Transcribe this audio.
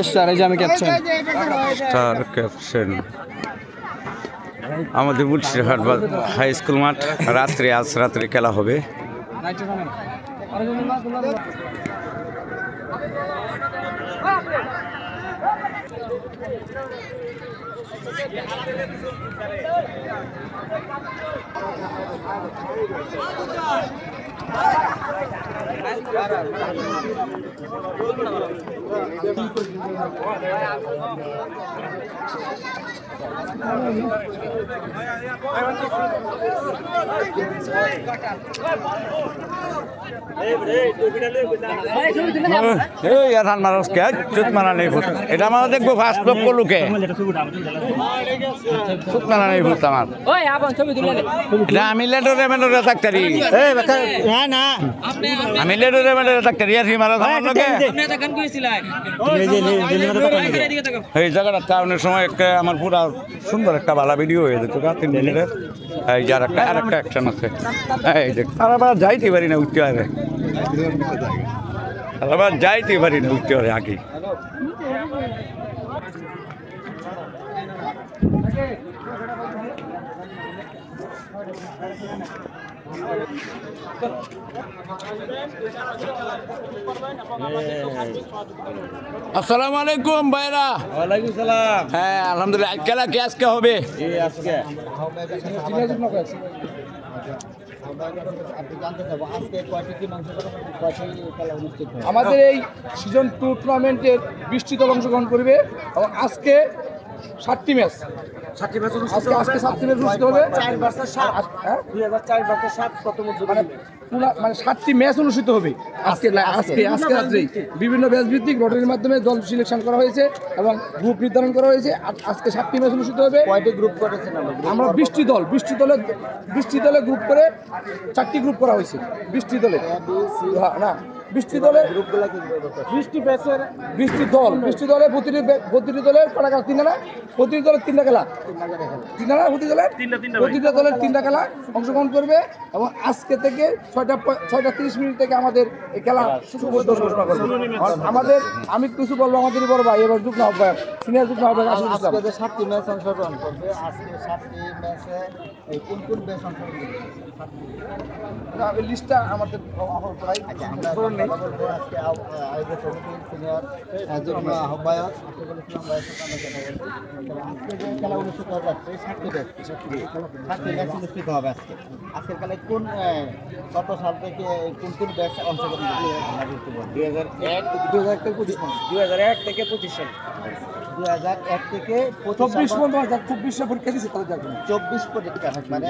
Star caption আমাদের বুলশিরহাট high school মাঠ আজ রাত্রে খেলা হবে। এটা আমার দেখবো ফার্স্ট লোক লোকে আমি লেডরে মেডরে থাকতারি আমি লেডরে মেডরে থাকতারি আর হিমারা এই জায়গাটা টাউনের সময় একটা আমার পুরা সুন্দর একটা ভালো ভিডিও হয়ে যেত 3 মিনিটের। এই যার একটা আর একটা অ্যাকশন আছে এই দেখ আবার যাইতে পারি না উঠতে পারে আবার যাইতে পারি না উঠতে পারে আগে আসসালামু আলাইকুম ভাইরা। ওয়ালাইকুম সালাম। হ্যাঁ আলহামদুলিল্লাহ। খেলা কি আজকে হবে? আজকে আমাদের এই সিজন 2 টুর্নামেন্টের 20টি দল অংশগ্রহণ করবে এবং আজকে 7টি ম্যাচ আজকে 7টি ম্যাচ অনুষ্ঠিত হবে। 4 ভার্সেস 7 2004 ভার্সেস 7 প্রথম মানে 7টি ম্যাচ অনুষ্ঠিত হবে আজকে রাত্রে। বিভিন্ন ব্যাচ ভিত্তিক লটারির মাধ্যমে দল সিলেকশন করা হয়েছে এবং গ্রুপ নির্ধারণ করা হয়েছে। আজকে 7টি ম্যাচ অনুষ্ঠিত হবে। কয়টি গ্রুপ করেছেন আমরা? 20টি দলে গ্রুপ করে 4টি গ্রুপ করা হয়েছে। 20টি দলে না 20টি দলে 20টি ব্যাচের 20টি দলে প্রতিটি দলের কটা খেলা? 3টা না? প্রতিটি দলের 3টা খেলা। 3টা না? প্রতিটা দলের 3টা খেলা অংশগ্রহণ করবে এবং আজকে থেকে 6:30 মিনিট থেকে আমাদের এই খেলা শুরু ঘোষণা করবে। আমাদের আমি কিছু বলবো আমাদেরই বড় ভাই এবার যুগ্ম আহ্বায়ক সিনিয়র যুগ্ম আহ্বায়ক আজকে যে 7টি ম্যাচ অংশগ্রহণ করবে আজকে 7টি ম্যাচে এই কোন ম্যাচ অংশগ্রহণ করবে লিস্টটা আমাদের আজকে আয়োজক কমিটির সিনিয়র যুগ্ম আহ্বায়ক আজকে যে খেলা অনুষ্ঠিত হবে 7টি ম্যাচ অনুষ্ঠিত হবে আজকের খেলায় কত সাল থেকে কোন ব্যাচ অংশগ্রহণ করবে? 2001 থেকে 25 সাল 2001 থেকে 24 পর্যন্ত 2024 পরীক্ষা দিয়েছে 24 পরীক্ষা মানে